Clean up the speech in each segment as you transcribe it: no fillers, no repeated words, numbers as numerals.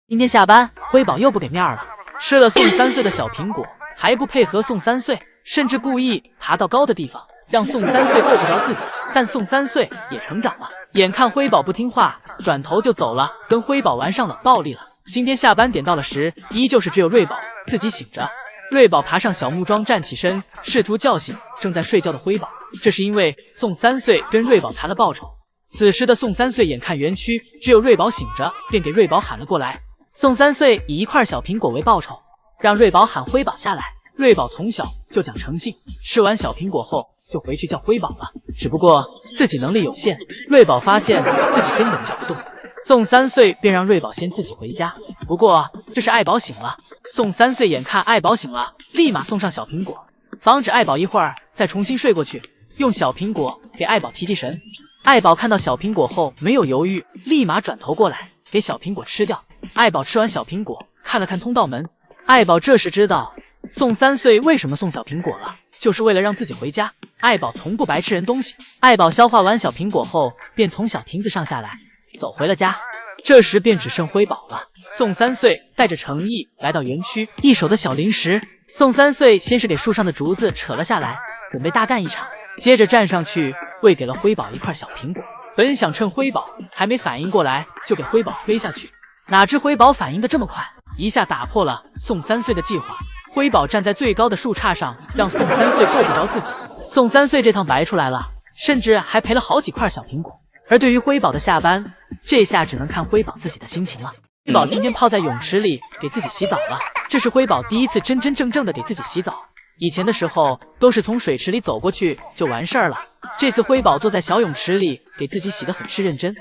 今天下班，辉宝又不给面了，吃了宋3岁的小苹果，还不配合宋3岁，甚至故意爬到高的地方，让宋3岁够不着自己。但宋3岁也成长了，眼看辉宝不听话，转头就走了，跟辉宝玩上冷暴力了。今天下班点到了时，依旧是只有瑞宝自己醒着。瑞宝爬上小木桩，站起身，试图叫醒正在睡觉的辉宝。这是因为宋3岁跟瑞宝谈了报酬。此时的宋3岁眼看园区只有瑞宝醒着，便给瑞宝喊了过来。宋3岁以1块小苹果为报酬，让瑞宝喊辉宝下来。瑞宝从小就讲诚信，吃完小苹果后就回去叫辉宝了。只不过自己能力有限，瑞宝发现自己根本叫不动，宋3岁便让瑞宝先自己回家。不过这是爱宝醒了，宋3岁眼看爱宝醒了，立马送上小苹果，防止爱宝一会儿再重新睡过去，用小苹果给爱宝提提神。爱宝看到小苹果后没有犹豫，立马转头过来给小苹果吃掉。爱宝吃完小苹果，看了看通道门，爱宝这时知道宋3岁为什么送小苹果了，就是为了让自己回家。爱宝从不白吃人东西。爱宝消化完小苹果后，便从小亭子上下来，走回了家。这时便只剩辉宝了。宋3岁带着诚意来到园区，一手的小零食。宋3岁先是给树上的竹子扯了下来，准备大干一场，接着站上去喂给了辉宝1块小苹果。本想趁辉宝还没反应过来就给辉宝推下去，哪知辉宝反应的这么快，一下打破了宋3岁的计划。辉宝站在最高的树杈上，让宋3岁够不着自己。宋3岁这趟白出来了，甚至还赔了好几块小苹果。而对于辉宝的下班，这下只能看辉宝自己的心情了。辉宝今天泡在泳池里给自己洗澡了，这是辉宝第一次真真正正的给自己洗澡。以前的时候都是从水池里走过去就完事儿了，这次辉宝坐在小泳池里给自己洗得很是认真。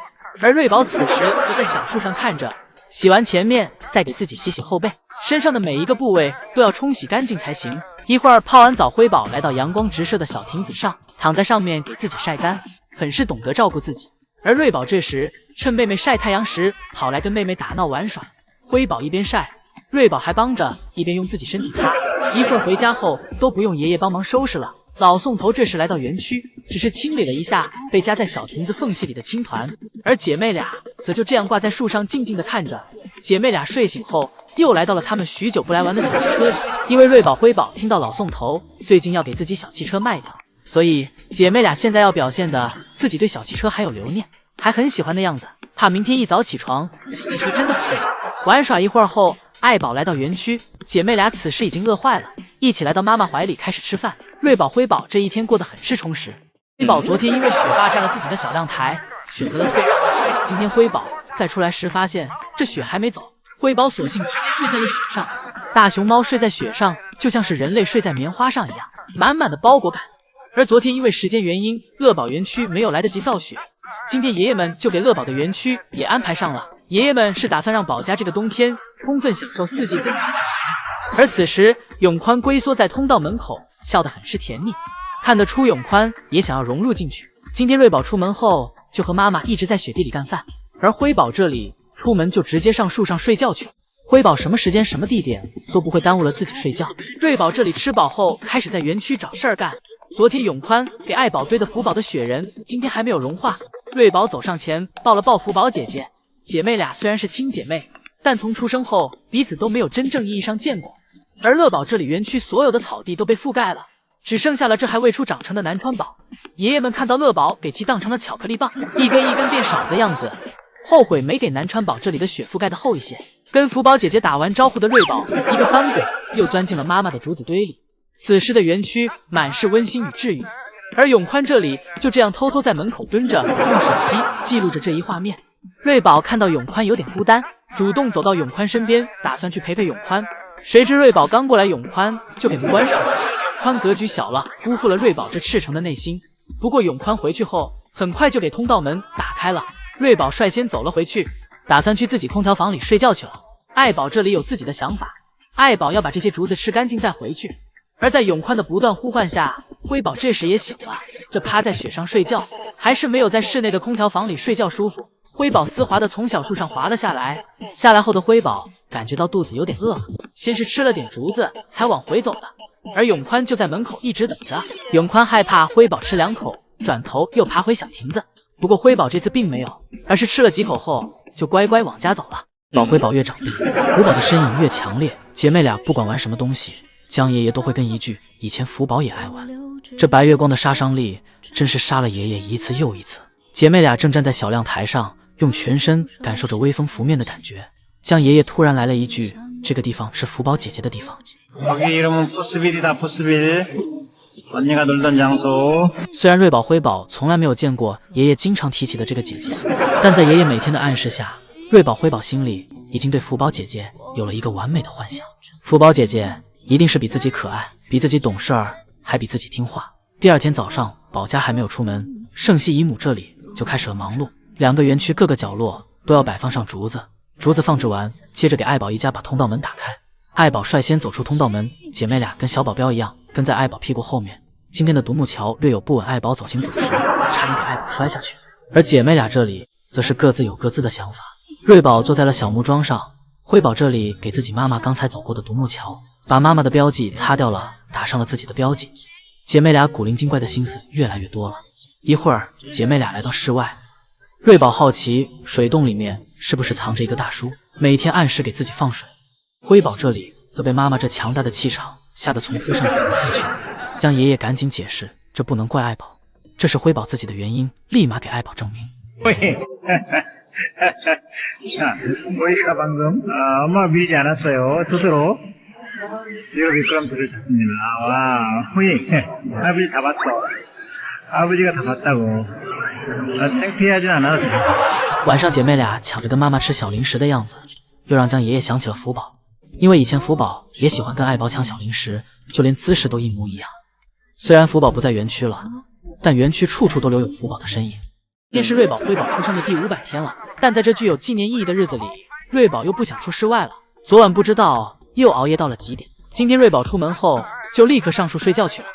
而瑞宝此时则在小树上看着，洗完前面再给自己洗洗后背，身上的每一个部位都要冲洗干净才行。一会儿泡完澡，辉宝来到阳光直射的小亭子上，躺在上面给自己晒干，很是懂得照顾自己。而瑞宝这时趁妹妹晒太阳时，跑来跟妹妹打闹玩耍。辉宝一边晒，瑞宝还帮着一边用自己身体擦。一会儿回家后都不用爷爷帮忙收拾了。老宋头这时来到园区，只是清理了一下被夹在小亭子缝隙里的青团，而姐妹俩则就这样挂在树上静静地看着。姐妹俩睡醒后又来到了他们许久不来玩的小汽车里，因为瑞宝辉宝听到老宋头最近要给自己小汽车卖掉，所以姐妹俩现在要表现的自己对小汽车还有留念，还很喜欢的样子，怕明天一早起床小汽车真的不见了。玩耍一会儿后，爱宝来到园区，姐妹俩此时已经饿坏了，一起来到妈妈怀里开始吃饭。瑞宝辉宝这一天过得很是充实。辉宝昨天因为雪霸占了自己的小亮台，选择了退让。今天辉宝再出来时发现这雪还没走，辉宝索性直接睡在了雪上。大熊猫睡在雪上就像是人类睡在棉花上一样，满满的包裹感。而昨天因为时间原因，乐宝园区没有来得及造雪，今天爷爷们就给乐宝的园区也安排上了。爷爷们是打算让宝家这个冬天充分享受四季分明的环境。而此时永宽龟缩在通道门口，笑得很是甜蜜，看得出永宽也想要融入进去。今天瑞宝出门后就和妈妈一直在雪地里干饭，而辉宝这里出门就直接上树上睡觉去了。辉宝什么时间什么地点都不会耽误了自己睡觉。瑞宝这里吃饱后开始在园区找事儿干。昨天永宽给爱宝堆的福宝的雪人今天还没有融化，瑞宝走上前抱了抱福宝姐姐。姐妹俩虽然是亲姐妹，但从出生后彼此都没有真正意义上见过。而乐宝这里园区所有的草地都被覆盖了，只剩下了这还未出长成的南川宝。爷爷们看到乐宝给其当成了巧克力棒，一根一根变少的样子，后悔没给南川宝这里的雪覆盖的厚一些。跟福宝姐姐打完招呼的瑞宝一个翻滚又钻进了妈妈的竹子堆里。此时的园区满是温馨与治愈，而永宽这里就这样偷偷在门口蹲着，用手机记录着这一画面。瑞宝看到永宽有点孤单，主动走到永宽身边，打算去陪陪永宽。谁知瑞宝刚过来，永宽就给门关上了。永宽格局小了，辜负了瑞宝这赤诚的内心。不过永宽回去后很快就给通道门打开了。瑞宝率先走了回去，打算去自己空调房里睡觉去了。爱宝这里有自己的想法，爱宝要把这些竹子吃干净再回去。而在永宽的不断呼唤下，辉宝这时也醒了。这趴在雪上睡觉，还是没有在室内的空调房里睡觉舒服。辉宝丝滑的从小树上滑了下来，下来后的辉宝感觉到肚子有点饿了，先是吃了点竹子才往回走的。而永宽就在门口一直等着。永宽害怕辉宝吃2口，转头又爬回小亭子。不过辉宝这次并没有，而是吃了几口后就乖乖往家走了。宝辉宝越长大，福宝的身影越强烈，姐妹俩不管玩什么东西，江爷爷都会跟一句以前福宝也爱玩。这白月光的杀伤力真是杀了爷爷一次又一次。姐妹俩正站在小亮台上，用全身感受着微风拂面的感觉。江爷爷突然来了一句：“这个地方是福宝姐姐的地方。”虽然瑞宝辉宝从来没有见过爷爷经常提起的这个姐姐，但在爷爷每天的暗示下，瑞宝辉宝心里已经对福宝姐姐有了一个完美的幻想。福宝姐姐一定是比自己可爱，比自己懂事儿，还比自己听话。第二天早上，宝家还没有出门，圣系姨母这里就开始了忙碌。2个园区各个角落都要摆放上竹子，竹子放置完，接着给爱宝一家把通道门打开。爱宝率先走出通道门，姐妹俩跟小保镖一样跟在爱宝屁股后面。今天的独木桥略有不稳，爱宝走行走时差点给爱宝摔下去。而姐妹俩这里则是各自有各自的想法。瑞宝坐在了小木桩上，辉宝这里给自己妈妈刚才走过的独木桥，把妈妈的标记擦掉了，打上了自己的标记。姐妹俩古灵精怪的心思越来越多了。一会儿，姐妹俩来到室外，瑞宝好奇水洞里面是不是藏着一个大叔，每天按时给自己放水。辉宝这里则被妈妈这强大的气场吓得从树上滚了下去。江爷爷赶紧解释，这不能怪爱宝，这是辉宝自己的原因，立马给爱宝证明。자, 우리가 방금 엄마 밀지 않았어요. 스스로. 이거 미끄럼틀을 탔습니다. 와, 후이. 아버지 다 봤어. 아버지가 다 봤다고. 창피하진 않아도 돼. 晚上姐妹俩抢着跟妈妈吃小零食的样子，又让江爷爷想起了福宝，因为以前福宝也喜欢跟爱宝抢小零食，就连姿势都一模一样。虽然福宝不在园区了，但园区处处都留有福宝的身影。今天是瑞宝辉宝出生的第500天了，但在这具有纪念意义的日子里，瑞宝又不想出室外了。昨晚不知道又熬夜到了几点，今天瑞宝出门后就立刻上树睡觉去了。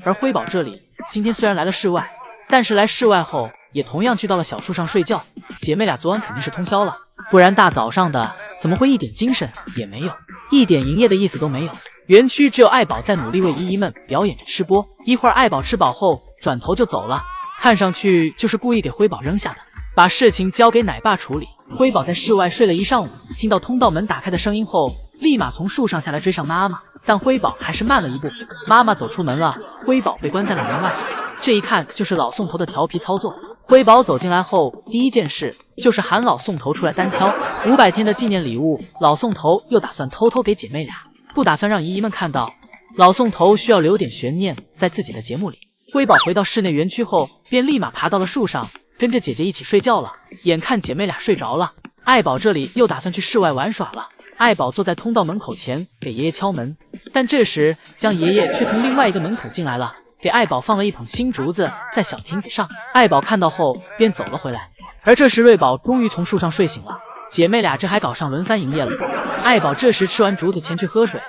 而辉宝这里今天虽然来了室外，但是来室外后也同样去到了小树上睡觉。姐妹俩昨晚肯定是通宵了，不然大早上的怎么会一点精神也没有，一点营业的意思都没有。园区只有爱宝在努力为姨姨们表演着吃播。一会儿爱宝吃饱后转头就走了，看上去就是故意给辉宝扔下的，把事情交给奶爸处理。辉宝在室外睡了一上午，听到通道门打开的声音后，立马从树上下来追上妈妈，但辉宝还是慢了一步。妈妈走出门了，辉宝被关在了门外。这一看就是老宋头的调皮操作。辉宝走进来后，第一件事就是喊老宋头出来单挑。500天的纪念礼物，老宋头又打算偷偷给姐妹俩，不打算让姨姨们看到。老宋头需要留点悬念在自己的节目里。辉宝回到室内园区后，便立马爬到了树上，跟着姐姐一起睡觉了。眼看姐妹俩睡着了，爱宝这里又打算去室外玩耍了。爱宝坐在通道门口前给爷爷敲门，但这时江爷爷却从另外一个门口进来了，给爱宝放了一捧新竹子在小亭子上。爱宝看到后便走了回来。而这时瑞宝终于从树上睡醒了，姐妹俩这还搞上轮番营业了。爱宝这时吃完竹子前去喝水，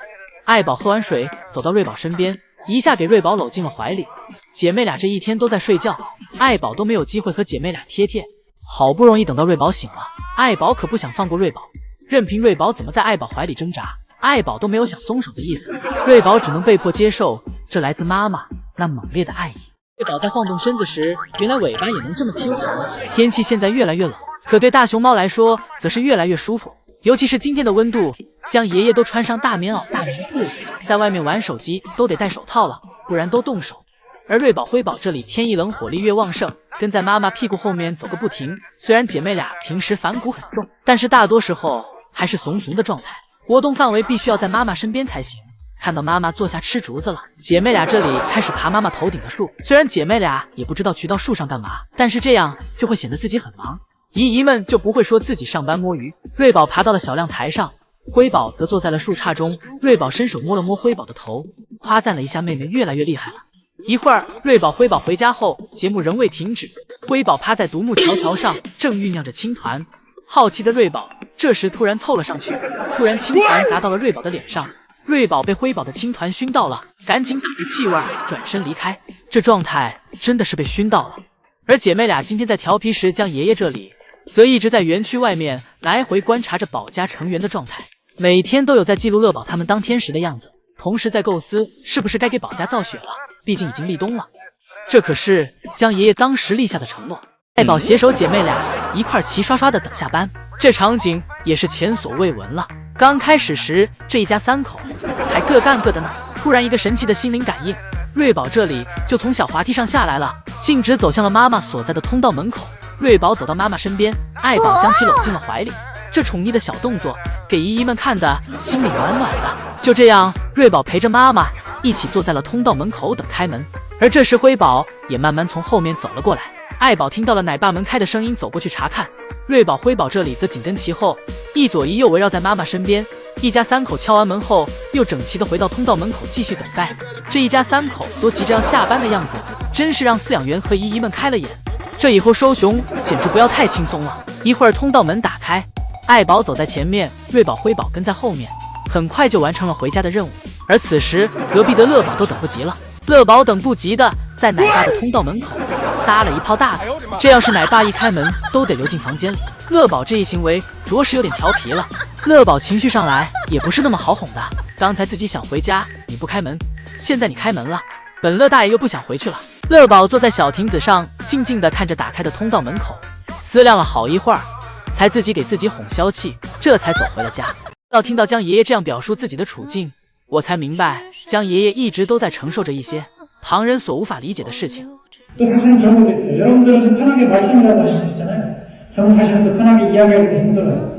爱宝喝完水走到瑞宝身边，一下给瑞宝搂进了怀里。姐妹俩这一天都在睡觉，爱宝都没有机会和姐妹俩贴贴。好不容易等到瑞宝醒了，爱宝可不想放过瑞宝，任凭瑞宝怎么在爱宝怀里挣扎，爱宝都没有想松手的意思。瑞宝只能被迫接受这来自妈妈那猛烈的爱意。瑞宝在晃动身子时，原来尾巴也能这么 Q 弹。天气现在越来越冷，可对大熊猫来说则是越来越舒服。尤其是今天的温度，将爷爷都穿上大棉袄、大棉裤，在外面玩手机都得戴手套了，不然都冻手。而瑞宝、辉宝这里天一冷，火力越旺盛，跟在妈妈屁股后面走个不停。虽然姐妹俩平时反骨很重，但是大多时候还是怂怂的状态，活动范围必须要在妈妈身边才行。看到妈妈坐下吃竹子了，姐妹俩这里开始爬妈妈头顶的树。虽然姐妹俩也不知道去到树上干嘛，但是这样就会显得自己很忙，姨姨们就不会说自己上班摸鱼。瑞宝爬到了小亮台上，辉宝则坐在了树杈中。瑞宝伸手摸了摸辉宝的头，夸赞了一下妹妹越来越厉害了。一会儿，瑞宝、辉宝回家后，节目仍未停止。辉宝趴在独木桥上，正酝酿着青团。好奇的瑞宝这时突然凑了上去，突然青团砸到了瑞宝的脸上。瑞宝被辉宝的青团熏到了，赶紧打着气味转身离开。这状态真的是被熏到了。而姐妹俩今天在调皮时，将爷爷这里则一直在园区外面来回观察着宝家成员的状态，每天都有在记录乐宝他们当天时的样子，同时在构思是不是该给宝家造雪了，毕竟已经立冬了。这可是将爷爷当时立下的承诺。爱宝携手姐妹俩一块齐刷刷的等下班，这场景也是前所未闻了。刚开始时，这一家3口还各干各的呢，突然一个神奇的心灵感应，瑞宝这里就从小滑梯上下来了，径直走向了妈妈所在的通道门口。瑞宝走到妈妈身边，爱宝将其搂进了怀里，这宠溺的小动作给姨姨们看的心里暖暖的。就这样，瑞宝陪着妈妈一起坐在了通道门口等开门，而这时辉宝也慢慢从后面走了过来。爱宝听到了奶爸门开的声音，走过去查看。瑞宝、辉宝这里则紧跟其后，一左一右围绕在妈妈身边。一家3口敲完门后，又整齐地回到通道门口继续等待。这一家3口都急着要下班的样子，真是让饲养员和姨姨们开了眼。这以后收熊简直不要太轻松了。一会儿通道门打开，爱宝走在前面，瑞宝、辉宝跟在后面，很快就完成了回家的任务。而此时，隔壁的乐宝都等不及了。乐宝等不及的在奶爸的通道门口撒了一泡大的，这要是奶爸一开门，都得溜进房间里。乐宝这一行为着实有点调皮了。乐宝情绪上来也不是那么好哄的，刚才自己想回家你不开门，现在你开门了，本乐大爷又不想回去了。乐宝坐在小亭子上，静静地看着打开的通道门口，思量了好一会儿，才自己给自己哄消气，这才走回了家。到听到江爷爷这样表述自己的处境，我才明白江爷爷一直都在承受着一些旁人所无法理解的事情。 또 사실은 잘못했어요. 여러분들은 편하게 말씀이라고 하실 수 있잖아요. 저는 사실은 또 편하게 이야기하기도 힘들어요.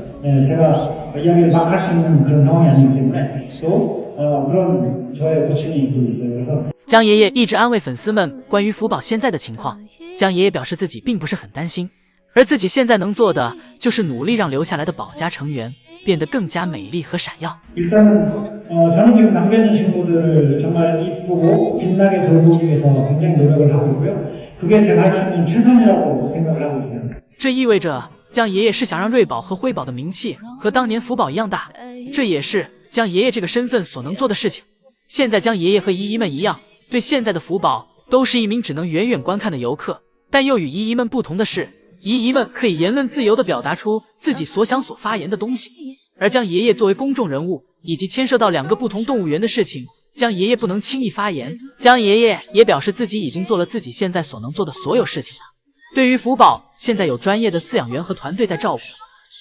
제가 이야기를 막 할 수 있는 그런 상황이 아니기 때문에 또 그런 저의 고충이 있어요. 江爷爷一直安慰粉丝们关于福宝现在的情况。江爷爷表示自己并不是很担心，而自己现在能做的就是努力让留下来的宝家成员变得更加美丽和闪耀。 일단은 저는 지금 남겨진 친구들을 정말 이쁘고 빛나게 돌보기 위해서 굉장히 노력을 하고 있고요. 그게 제가 할 수 있는 최선이라고 생각을 하고 있습니다. 这意味着江爷爷是想让瑞宝和辉宝的名气和当年福宝一样大，这也是江爷爷这个身份所能做的事情。现在江爷爷和姨姨们一样，对现在的福宝都是一名只能远远观看的游客，但又与姨姨们不同的是，姨姨们可以言论自由地表达出自己所想所发言的东西，而江爷爷作为公众人物，以及牵涉到2个不同动物园的事情，江爷爷不能轻易发言。江爷爷也表示自己已经做了自己现在所能做的所有事情了。对于福宝，现在有专业的饲养员和团队在照顾，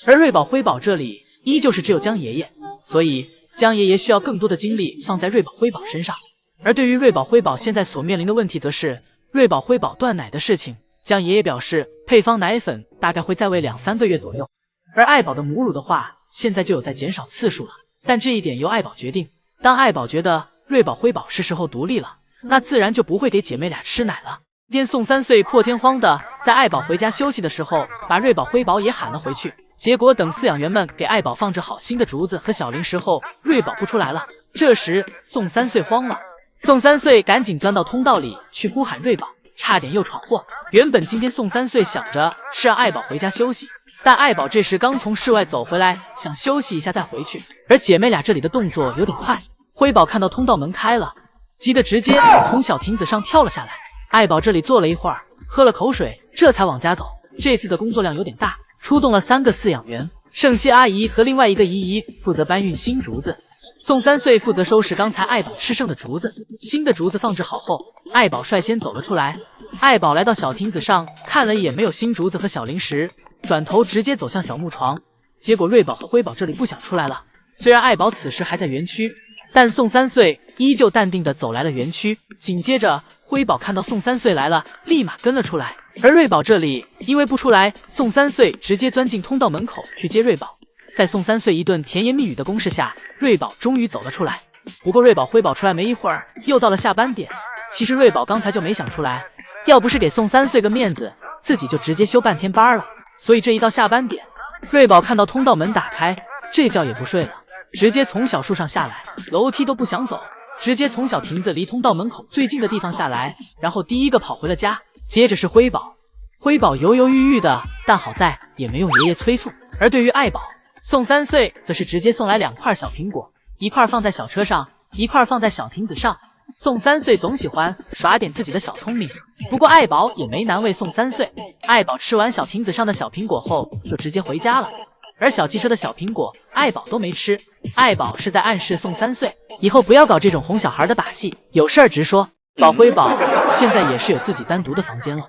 而瑞宝、辉宝这里依旧是只有江爷爷，所以江爷爷需要更多的精力放在瑞宝、辉宝身上。而对于瑞宝、辉宝现在所面临的问题，则是瑞宝、辉宝断奶的事情。江爷爷表示，配方奶粉大概会再喂2-3个月左右，而爱宝的母乳的话，现在就有在减少次数了，但这一点由爱宝决定。当爱宝觉得瑞宝、辉宝是时候独立了，那自然就不会给姐妹俩吃奶了。天宋3岁破天荒的在爱宝回家休息的时候，把瑞宝、辉宝也喊了回去。结果等饲养员们给爱宝放置好新的竹子和小零食后，瑞宝不出来了。这时宋3岁慌了，宋3岁赶紧钻到通道里去呼喊瑞宝，差点又闯祸。原本今天宋3岁想着是让爱宝回家休息，但爱宝这时刚从室外走回来，想休息一下再回去。而姐妹俩这里的动作有点快，辉宝看到通道门开了，急得直接从小亭子上跳了下来。爱宝这里坐了一会儿，喝了口水，这才往家走。这次的工作量有点大，出动了3个饲养员，盛熙阿姨和另外一个姨姨负责搬运新竹子，宋3岁负责收拾刚才爱宝吃剩的竹子。新的竹子放置好后，爱宝率先走了出来。爱宝来到小亭子上，看了一眼没有新竹子和小零食，转头直接走向小木床。结果瑞宝和辉宝这里不想出来了。虽然爱宝此时还在园区，但宋3岁依旧淡定地走来了园区。紧接着辉宝看到宋3岁来了，立马跟了出来。而瑞宝这里因为不出来，宋3岁直接钻进通道门口去接瑞宝。在宋3岁一顿甜言蜜语的攻势下，瑞宝终于走了出来。不过瑞宝、辉宝出来没一会儿，又到了下班点。其实瑞宝刚才就没想出来，要不是给宋3岁个面子，自己就直接休半天班了。所以这一到下班点，瑞宝看到通道门打开，这觉也不睡了，直接从小树上下来，楼梯都不想走，直接从小亭子离通道门口最近的地方下来，然后第一个跑回了家。接着是辉宝，辉宝犹犹豫豫的，但好在也没用爷爷催促。而对于爱宝，宋3岁则是直接送来2块小苹果，一块放在小车上，一块放在小亭子上。宋3岁总喜欢耍点自己的小聪明，不过爱宝也没难为宋3岁。爱宝吃完小亭子上的小苹果后，就直接回家了。而小汽车的小苹果，爱宝都没吃。爱宝是在暗示宋3岁，以后不要搞这种哄小孩的把戏，有事儿直说。宝辉宝现在也是有自己单独的房间了。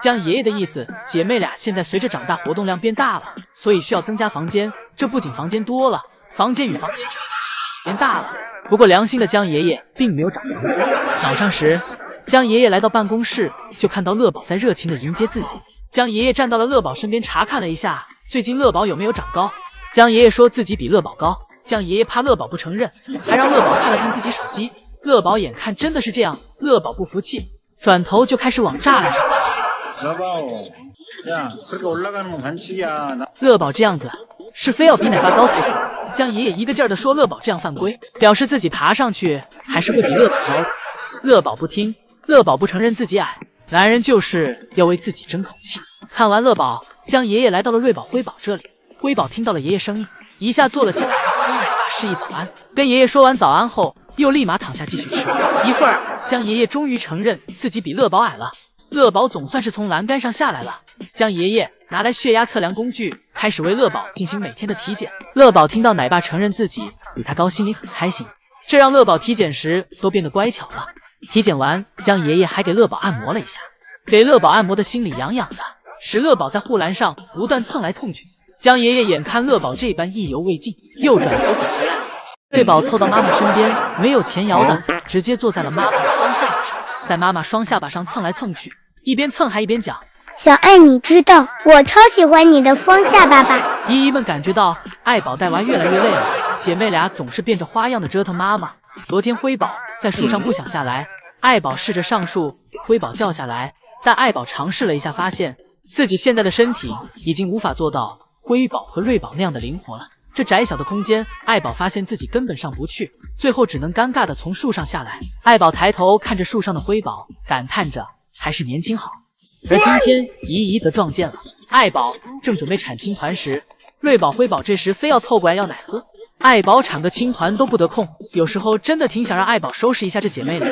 江爷爷的意思，姐妹俩现在随着长大活动量变大了，所以需要增加房间。这不仅房间多了，房间与房间之间变大了。不过良心的江爷爷并没有涨房租。早上时，江爷爷来到办公室，就看到乐宝在热情地迎接自己。江爷爷站到了乐宝身边查看了一下，最近乐宝有没有长高。江爷爷说自己比乐宝高，江爷爷怕乐宝不承认，还让乐宝看了看自己手机。乐宝眼看真的是这样，乐宝不服气，转头就开始往栅栏上爬。乐宝这样子是非要比奶爸高才行。江爷爷一个劲儿地说乐宝这样犯规，表示自己爬上去还是会比乐宝高。乐宝不听，乐宝不承认自己矮，男人就是要为自己争口气。看完乐宝，江爷爷来到了瑞宝辉宝这里。辉宝听到了爷爷声音，一下坐了起来，跟奶爸示意早安。跟爷爷说完早安后，又立马躺下继续吃。一会儿，江爷爷终于承认自己比乐宝矮了。乐宝总算是从栏杆上下来了。江爷爷拿来血压测量工具，开始为乐宝进行每天的体检。乐宝听到奶爸承认自己比他高，心里很开心，这让乐宝体检时都变得乖巧了。体检完，江爷爷还给乐宝按摩了一下，给乐宝按摩的心里痒痒的，使乐宝在护栏上不断蹭来蹭去。江爷爷眼看乐宝这般意犹未尽，又转头走回来。瑞宝凑到妈妈身边，没有前摇的，直接坐在了妈妈的双下巴上，在妈妈双下巴上蹭来蹭去，一边蹭还一边讲：“小爱，你知道我超喜欢你的双下巴吧？”姨姨们感觉到爱宝带娃越来越累了，姐妹俩总是变着花样的折腾妈妈。昨天辉宝在树上不想下来，爱宝试着上树给辉宝叫下来，但爱宝尝试了一下，发现自己现在的身体已经无法做到辉宝和瑞宝那样的灵活了。这窄小的空间，爱宝发现自己根本上不去，最后只能尴尬的从树上下来。爱宝抬头看着树上的辉宝，感叹着还是年轻好。而今天姨姨则撞见了爱宝正准备产青团时，瑞宝辉宝这时非要凑过来要奶喝。爱宝产个青团都不得空，有时候真的挺想让爱宝收拾一下这姐妹的。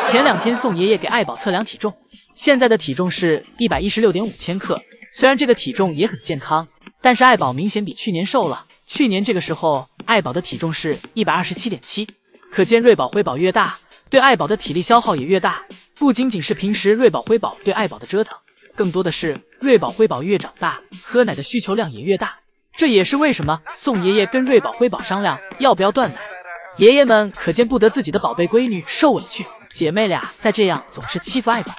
前2天宋爷爷给爱宝测量体重，现在的体重是116.5千克，虽然这个体重也很健康，但是爱宝明显比去年瘦了。去年这个时候爱宝的体重是127.7，可见瑞宝辉宝越大，对爱宝的体力消耗也越大。不仅仅是平时瑞宝辉宝对爱宝的折腾，更多的是瑞宝辉宝越长大，喝奶的需求量也越大。这也是为什么宋爷爷跟瑞宝辉宝商量要不要断奶。爷爷们可见不得自己的宝贝闺女受委屈，姐妹俩再这样总是欺负爱宝，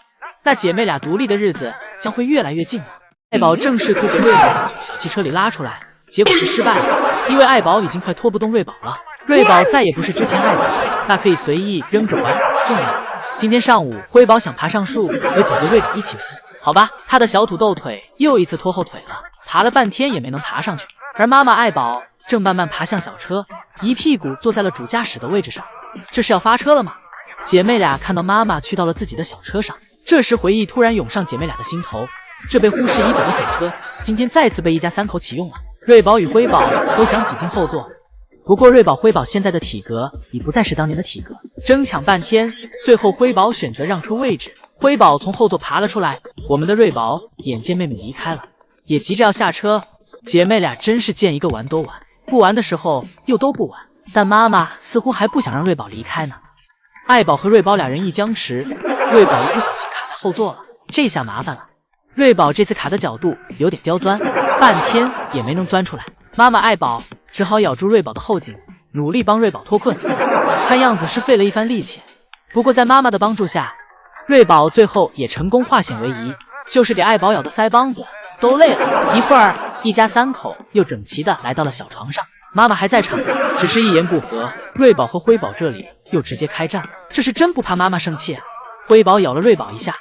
那姐妹俩独立的日子将会越来越近了。爱宝正试图给瑞宝从小汽车里拉出来，结果是失败了，因为爱宝已经快拖不动瑞宝了。瑞宝再也不是之前爱宝那可以随意扔着玩耍的重量。今天上午，辉宝想爬上树和姐姐瑞宝一起玩，好吧，他的小土豆腿又一次拖后腿了，爬了半天也没能爬上去。而妈妈爱宝正慢慢爬向小车，一屁股坐在了主驾驶的位置上。这是要发车了吗？姐妹俩看到妈妈去到了自己的小车上，这时回忆突然涌上姐妹俩的心头，这被忽视已久的小车今天再次被一家3口启用了。瑞宝与辉宝都想挤进后座，不过瑞宝辉宝现在的体格已不再是当年的体格，争抢半天，最后辉宝选择让出位置。辉宝从后座爬了出来，我们的瑞宝眼见妹妹离开了，也急着要下车。姐妹俩真是见一个玩多玩，不玩的时候又都不玩，但妈妈似乎还不想让瑞宝离开呢。爱宝和瑞宝俩人一僵持，瑞宝一不小心卡在后座了，这下麻烦了。瑞宝这次卡的角度有点刁钻，半天也没能钻出来。妈妈爱宝只好咬住瑞宝的后颈，努力帮瑞宝脱困，看样子是费了一番力气。不过在妈妈的帮助下，瑞宝最后也成功化险为夷，就是给爱宝咬的腮帮子都累了。一会儿，一家3口又整齐的来到了小床上，妈妈还在场，只是一言不合，瑞宝和辉宝这里又直接开战了。这是真不怕妈妈生气啊！辉宝咬了瑞宝一下，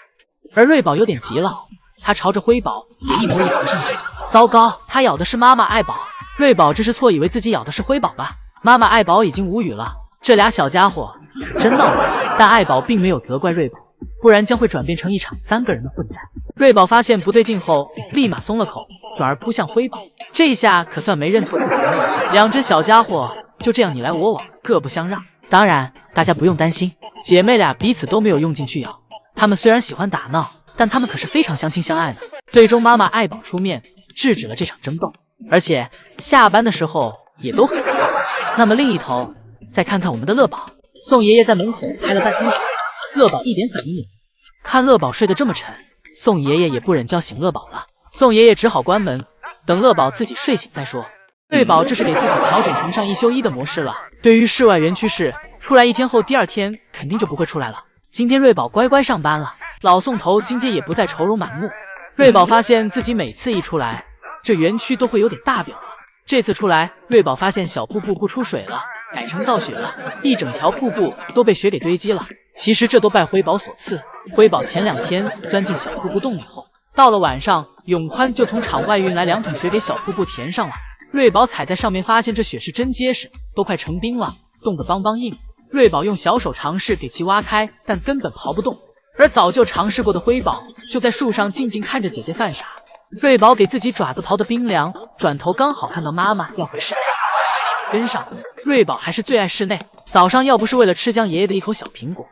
而瑞宝有点急了，他朝着辉宝也一模一样上去。糟糕，他咬的是妈妈爱宝。瑞宝这是错以为自己咬的是辉宝吧？妈妈爱宝已经无语了，这俩小家伙可真闹人。但爱宝并没有责怪瑞宝，不然将会转变成一场3个人的混战。瑞宝发现不对劲后，立马松了口，转而扑向辉宝。这一下可算没认错自己的妹妹，两只小家伙就这样你来我往，各不相让。当然，大家不用担心，姐妹俩彼此都没有用劲去咬。她们虽然喜欢打闹，但她们可是非常相亲相爱的。最终，妈妈爱宝出面制止了这场争斗。而且下班的时候，也都很高。那么另一头，再看看我们的乐宝，宋爷爷在门口拍了半天手，乐宝一点反应也没有。看乐宝睡得这么沉，宋爷爷也不忍叫醒乐宝了，宋爷爷只好关门，等乐宝自己睡醒再说。瑞宝这是给自己调整成上一休一的模式了。对于室外园区是出来1天后，第2天肯定就不会出来了。今天瑞宝乖乖上班了，老宋头今天也不再愁容满目。瑞宝发现自己每次一出来，这园区都会有点大表了。这次出来，瑞宝发现小瀑布不出水了，改成倒雪了，一整条瀑布都被雪给堆积了。其实这都拜辉宝所赐，辉宝前2天钻进小瀑布洞里后，到了晚上，永宽就从场外运来2桶雪给小瀑布填上了。瑞宝踩在上面，发现这雪是真结实，都快成冰了，冻得梆梆硬。瑞宝用小手尝试给其挖开，但根本刨不动。而早就尝试过的辉宝就在树上静静看着姐姐犯傻。瑞宝给自己爪子刨得冰凉，转头刚好看到妈妈要回室内，跟上。瑞宝还是最爱室内，早上要不是为了吃江爷爷的一口小苹果，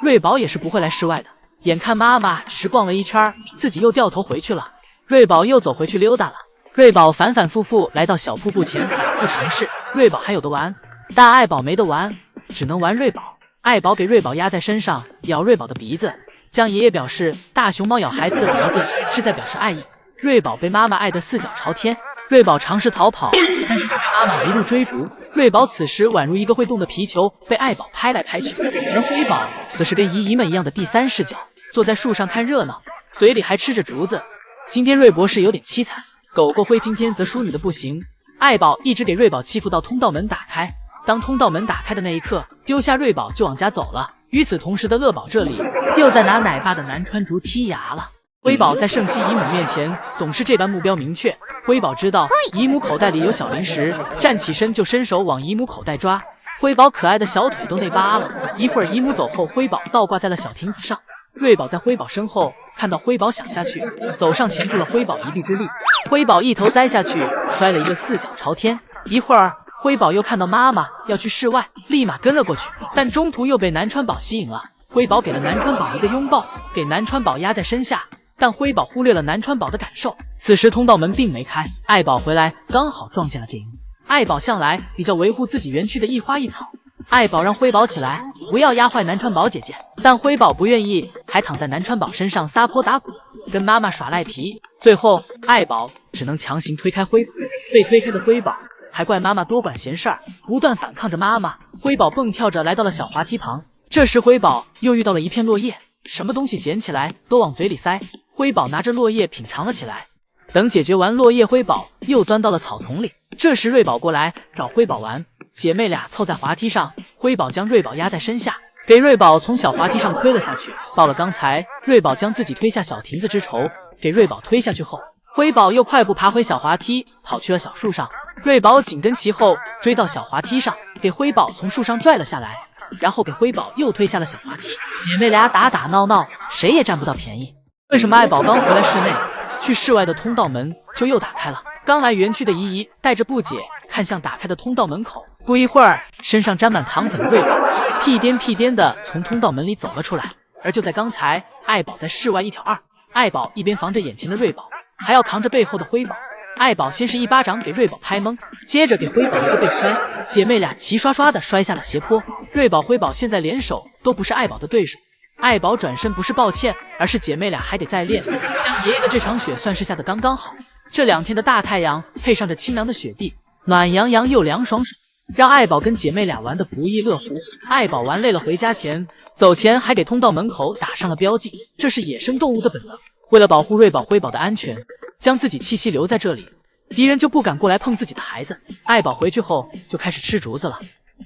瑞宝也是不会来室外的。眼看妈妈只是逛了1圈，自己又掉头回去了，瑞宝又走回去溜达了。瑞宝反反复复来到小瀑布前，反复尝试。瑞宝还有的玩，但爱宝没得玩，只能玩瑞宝。爱宝给瑞宝压在身上，咬瑞宝的鼻子。江爷爷表示，大熊猫咬孩子的鼻子是在表示爱意。瑞宝被妈妈爱得4脚朝天。瑞宝尝试逃跑，但是却被妈妈一路追逐。瑞宝此时宛如一个会动的皮球，被爱宝拍来拍去。而辉宝则是跟姨姨们一样的第3视角，坐在树上看热闹，嘴里还吃着竹子。今天瑞博士有点凄惨，狗狗灰今天则淑女的不行。爱宝一直给瑞宝欺负到通道门打开，当通道门打开的那一刻，丢下瑞宝就往家走了。与此同时的乐宝这里又在拿奶爸的南川竹剔牙了。辉宝在圣熙姨母面前总是这般目标明确。辉宝知道姨母口袋里有小零食，站起身就伸手往姨母口袋抓。辉宝可爱的小腿都内八了。一会儿姨母走后，辉宝倒挂在了小亭子上。瑞宝在辉宝身后看到辉宝想下去，走上前助了辉宝一臂之力。辉宝一头栽下去，摔了一个4脚朝天。一会儿辉宝又看到妈妈要去室外，立马跟了过去，但中途又被南川宝吸引了。辉宝给了南川宝一个拥抱，给南川宝压在身下，但辉宝忽略了南川宝的感受。此时通道门并没开，爱宝回来刚好撞见了这一幕。爱宝向来比较维护自己园区的一花一草，爱宝让辉宝起来，不要压坏南川宝姐姐，但辉宝不愿意，还躺在南川宝身上撒泼打滚，跟妈妈耍赖皮。最后爱宝只能强行推开辉宝，被推开的辉宝还怪妈妈多管闲事儿，不断反抗着妈妈。辉宝蹦跳着来到了小滑梯旁，这时辉宝又遇到了一片落叶，什么东西捡起来都往嘴里塞。辉宝拿着落叶品尝了起来，等解决完落叶，辉宝又钻到了草丛里。这时瑞宝过来找辉宝玩，姐妹俩凑在滑梯上，辉宝将瑞宝压在身下，给瑞宝从小滑梯上推了下去。到了刚才瑞宝将自己推下小亭子之仇，给瑞宝推下去后，辉宝又快步爬回小滑梯，跑去了小树上。瑞宝紧跟其后追到小滑梯上，给辉宝从树上拽了下来，然后给辉宝又推下了小滑梯。姐妹俩打打闹闹，谁也占不到便宜。为什么爱宝刚回来室内，去室外的通道门就又打开了？刚来园区的姨姨带着不解看向打开的通道门口，不一会儿，身上沾满糖粉的瑞宝屁颠屁颠的从通道门里走了出来。而就在刚才，爱宝在室外1挑2，爱宝一边防着眼前的瑞宝，还要扛着背后的辉宝。爱宝先是一巴掌给瑞宝拍懵，接着给辉宝一个背摔，姐妹俩齐刷刷的摔下了斜坡。瑞宝、辉宝现在联手都不是爱宝的对手。爱宝转身不是抱歉，而是姐妹俩还得再练。江爷爷的这场雪算是下得刚刚好，这2天的大太阳配上着清凉的雪地，暖洋洋又凉爽爽，让爱宝跟姐妹俩玩得不亦乐乎。爱宝玩累了，回家前走前还给通道门口打上了标记，这是野生动物的本能。为了保护瑞宝、辉宝的安全，将自己气息留在这里，敌人就不敢过来碰自己的孩子。爱宝回去后就开始吃竹子了，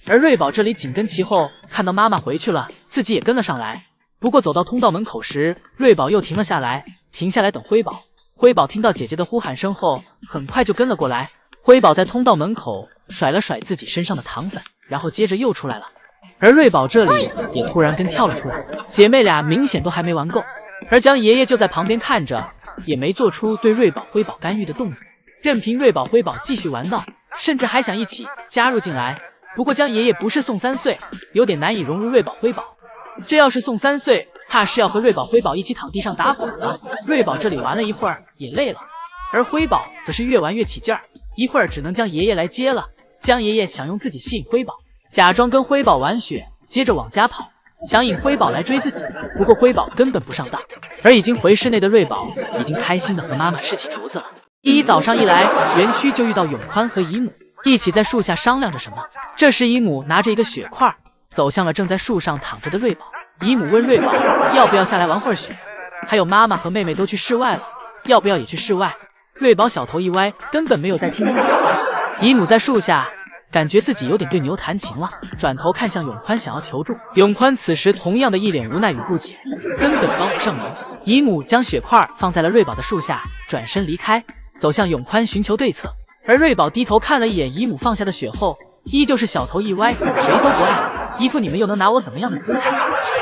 而瑞宝这里紧跟其后，看到妈妈回去了，自己也跟了上来。不过走到通道门口时，瑞宝又停了下来，等辉宝。辉宝听到姐姐的呼喊声后，很快就跟了过来。辉宝在通道门口甩了甩自己身上的糖粉，然后接着又出来了。而瑞宝这里也突然跟跳了出来，姐妹俩明显都还没玩够。而江爷爷就在旁边看着，也没做出对瑞宝、辉宝干预的动作，任凭瑞宝、辉宝继续玩闹，甚至还想一起加入进来。不过江爷爷不是宋3岁，有点难以融入瑞宝、辉宝。这要是宋3岁，怕是要和瑞宝、辉宝一起躺地上打滚了。瑞宝这里玩了一会儿也累了，而辉宝则是越玩越起劲儿，一会儿只能将爷爷来接了，江爷爷想用自己吸引辉宝，假装跟辉宝玩雪，接着往家跑，想引辉宝来追自己。不过辉宝根本不上当，而已经回室内的瑞宝已经开心的和妈妈吃起竹子了。一早上一来，园区就遇到永宽和姨母一起在树下商量着什么。这时姨母拿着一个雪块走向了正在树上躺着的瑞宝。姨母问瑞宝要不要下来玩会儿雪，还有妈妈和妹妹都去室外了，要不要也去室外？瑞宝小头一歪，根本没有在听姨母的话。姨母在树下感觉自己有点对牛弹琴了，转头看向永宽想要求助。永宽此时同样的一脸无奈与不解，根本帮不上忙。姨母将雪块放在了瑞宝的树下，转身离开，走向永宽寻求对策。而瑞宝低头看了一眼姨母放下的雪后，依旧是小头一歪，谁都不爱，一副你们又能拿我怎么样的姿态。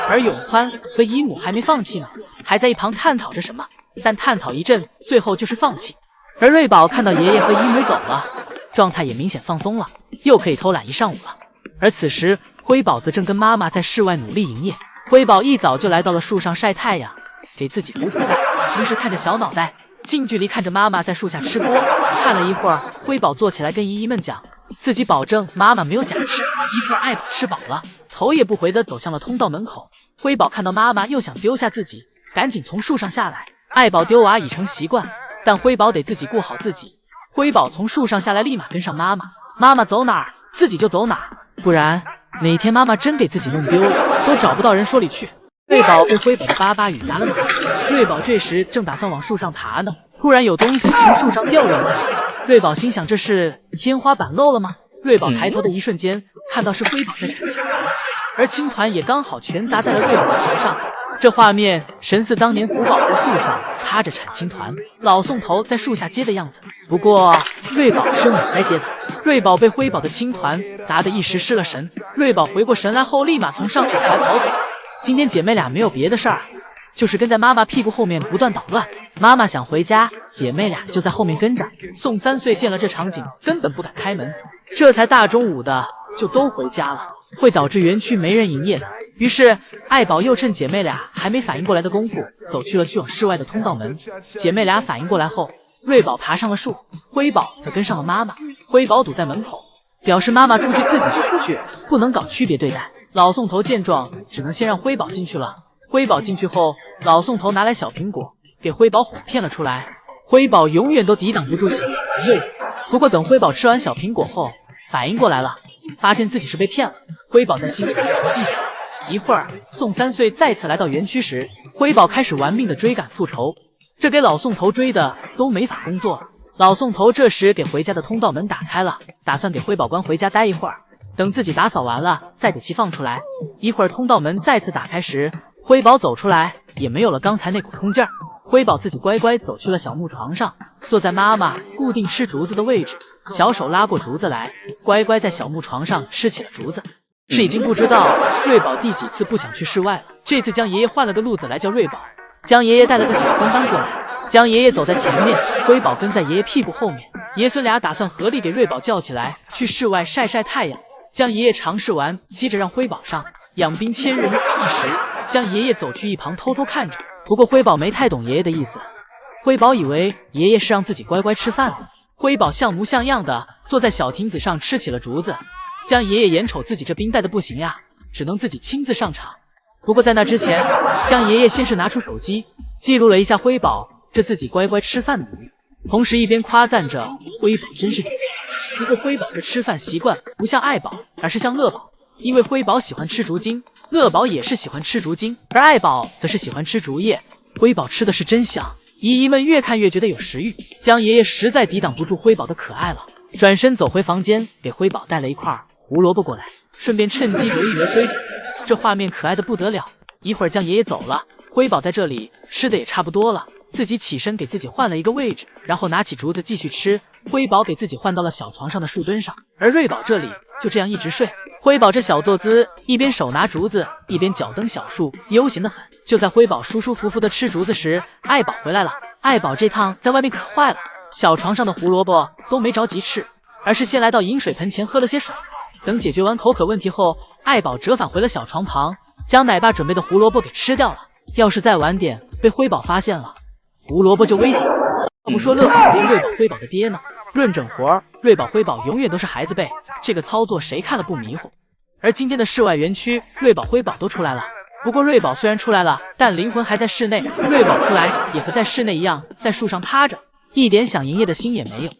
而永宽和姨母还没放弃呢，还在一旁探讨着什么，但探讨一阵，最后就是放弃。而瑞宝看到爷爷和姨母走了，状态也明显放松了，又可以偷懒一上午了。而此时辉宝则正跟妈妈在室外努力营业。辉宝一早就来到了树上晒太阳，给自己补补蛋，同时看着小脑袋，近距离看着妈妈在树下吃播。看了一会儿，辉宝坐起来跟姨姨们讲，自己保证妈妈没有假吃。一会儿爱宝吃饱了，头也不回地走向了通道门口。辉宝看到妈妈又想丢下自己，赶紧从树上下来。爱宝丢娃已成习惯，但辉宝得自己顾好自己。辉宝从树上下来，立马跟上妈妈。妈妈走哪儿，自己就走哪儿，不然哪天妈妈真给自己弄丢了，都找不到人说理去。瑞宝被辉宝的巴巴雨砸了脑袋。瑞宝这时正打算往树上爬呢，突然有东西从树上掉落下来。瑞宝心想，这是天花板漏了吗？瑞宝抬头的一瞬间，看到是辉宝在铲青团，而青团也刚好全砸在了瑞宝的头上。这画面神似当年福宝在树上趴着铲青团，老宋头在树下接的样子。不过瑞宝是用脑袋接的，瑞宝被辉宝的青团砸得一时失了神。瑞宝回过神来后，立马从上面下来逃走。今天姐妹俩没有别的事儿，就是跟在妈妈屁股后面不断捣乱。妈妈想回家，姐妹俩就在后面跟着。宋3岁见了这场景，根本不敢开门，这才大中午的就都回家了，会导致园区没人营业的。于是爱宝又趁姐妹俩还没反应过来的功夫，走去了去往室外的通道门。姐妹俩反应过来后，瑞宝爬上了树，辉宝则跟上了妈妈。辉宝堵在门口，表示妈妈出去自己就出去，不能搞区别对待。老宋头见状，只能先让辉宝进去了。辉宝进去后，老宋头拿来小苹果给辉宝哄骗了出来。辉宝永远都抵挡不住小苹果的诱惑。不过等辉宝吃完小苹果后，反应过来了，发现自己是被骗了。辉宝在心里记下来。一会儿，宋3岁再次来到园区时，辉宝开始玩命的追赶复仇，这给老宋头追的都没法工作了。老宋头这时给回家的通道门打开了，打算给辉宝关回家待一会儿，等自己打扫完了再给其放出来。一会儿通道门再次打开时，辉宝走出来也没有了刚才那股冲劲儿。辉宝自己乖乖走去了小木床上，坐在妈妈固定吃竹子的位置，小手拉过竹子来，乖乖在小木床上吃起了竹子。是已经不知道瑞宝第几次不想去室外了。这次江爷爷换了个路子来叫瑞宝，江爷爷带了个小跟班过来，江爷爷走在前面，辉宝跟在爷爷屁股后面。爷孙俩打算合力给瑞宝叫起来，去室外晒晒太阳。江爷爷尝试完，接着让辉宝上，养兵千日，一时江爷爷走去一旁偷偷看着。不过辉宝没太懂爷爷的意思，辉宝以为爷爷是让自己乖乖吃饭的。辉宝像模像样的坐在小亭子上吃起了竹子。江爷爷眼瞅自己这兵带的不行呀，只能自己亲自上场。不过在那之前，江爷爷先是拿出手机记录了一下辉宝这自己乖乖吃饭的模样，同时一边夸赞着辉宝真是厉害。不过辉宝这吃饭习惯不像爱宝，而是像乐宝，因为辉宝喜欢吃竹筋，乐宝也是喜欢吃竹筋，而爱宝则是喜欢吃竹叶。辉宝吃的是真香，姨姨们越看越觉得有食欲。江爷爷实在抵挡不住辉宝的可爱了，转身走回房间，给辉宝带了一块胡萝卜过来，顺便趁机揉一揉辉宝。这画面可爱的不得了。一会儿江爷爷走了，辉宝在这里吃的也差不多了，自己起身给自己换了一个位置，然后拿起竹子继续吃。辉宝给自己换到了小床上的树墩上，而瑞宝这里就这样一直睡。辉宝这小坐姿，一边手拿竹子，一边脚蹬小树，悠闲的很。就在辉宝舒舒服服的吃竹子时，爱宝回来了。爱宝这趟在外面可坏了，小床上的胡萝卜都没着急吃，而是先来到饮水盆前喝了些水。等解决完口渴问题后，爱宝折返回了小床旁，将奶爸准备的胡萝卜给吃掉了。要是再晚点被辉宝发现了，胡萝卜就危险了。要不说乐宝是瑞宝辉宝的爹呢。论整活，瑞宝辉宝永远都是孩子辈，这个操作谁看了不迷糊？而今天的室外园区，瑞宝辉宝都出来了。不过瑞宝虽然出来了，但灵魂还在室内。瑞宝出来也和在室内一样，在树上趴着，一点想营业的心也没有，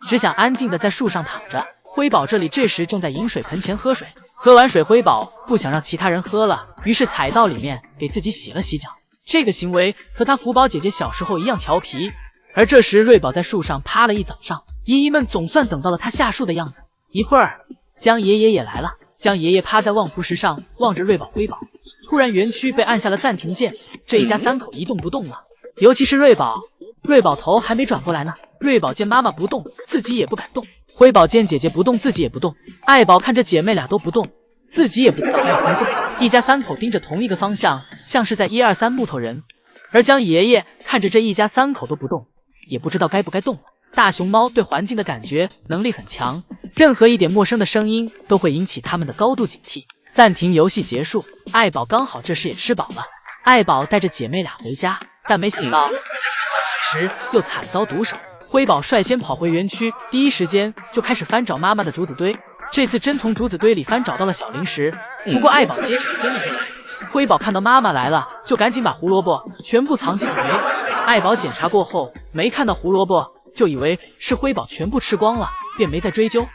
只想安静的在树上躺着。辉宝这里这时正在饮水盆前喝水，喝完水辉宝不想让其他人喝了，于是踩到里面给自己洗了洗脚。这个行为和他福宝姐姐小时候一样调皮。而这时瑞宝在树上趴了一早上，姨姨们总算等到了他下树的样子。一会儿江爷爷也来了，江爷爷趴在望夫石上望着瑞宝辉宝。突然园区被按下了暂停键，这一家三口一动不动了，尤其是瑞宝。瑞宝头还没转过来呢，瑞宝见妈妈不动，自己也不敢动。辉宝见姐姐不动，自己也不动。爱宝看着姐妹俩都不动，自己也不知道该不该动。一家三口盯着同一个方向，像是在1、2、3木头人。而江爷爷看着这一家三口都不动，也不知道该不该动了。大熊猫对环境的感觉能力很强，任何一点陌生的声音都会引起他们的高度警惕。暂停游戏结束，爱宝刚好这时也吃饱了。爱宝带着姐妹俩回家，但没想到在穿小孩时又惨遭毒手。辉宝率先跑回园区，第一时间就开始翻找妈妈的竹子堆。这次真从竹子堆里翻找到了小零食，不过爱宝接着跟了回来。辉宝看到妈妈来了，就赶紧把胡萝卜全部藏进了围。爱宝检查过后没看到胡萝卜，就以为是辉宝全部吃光了，便没再追究。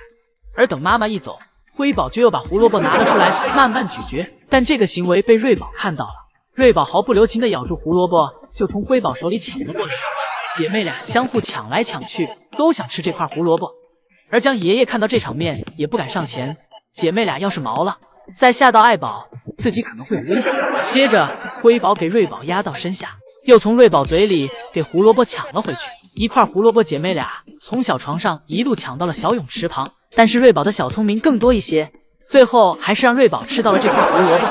而等妈妈一走，辉宝就又把胡萝卜拿了出来，慢慢咀嚼。但这个行为被瑞宝看到了，瑞宝毫不留情地咬住胡萝卜，就从辉宝手里抢了过来。姐妹俩相互抢来抢去，都想吃这块胡萝卜。而江爷爷看到这场面也不敢上前，姐妹俩要是毛了，再吓到爱宝，自己可能会有危险。接着辉宝给瑞宝压到身下，又从瑞宝嘴里给胡萝卜抢了回去。一块胡萝卜，姐妹俩从小床上一路抢到了小泳池旁，但是瑞宝的小聪明更多一些，最后还是让瑞宝吃到了这块胡萝卜。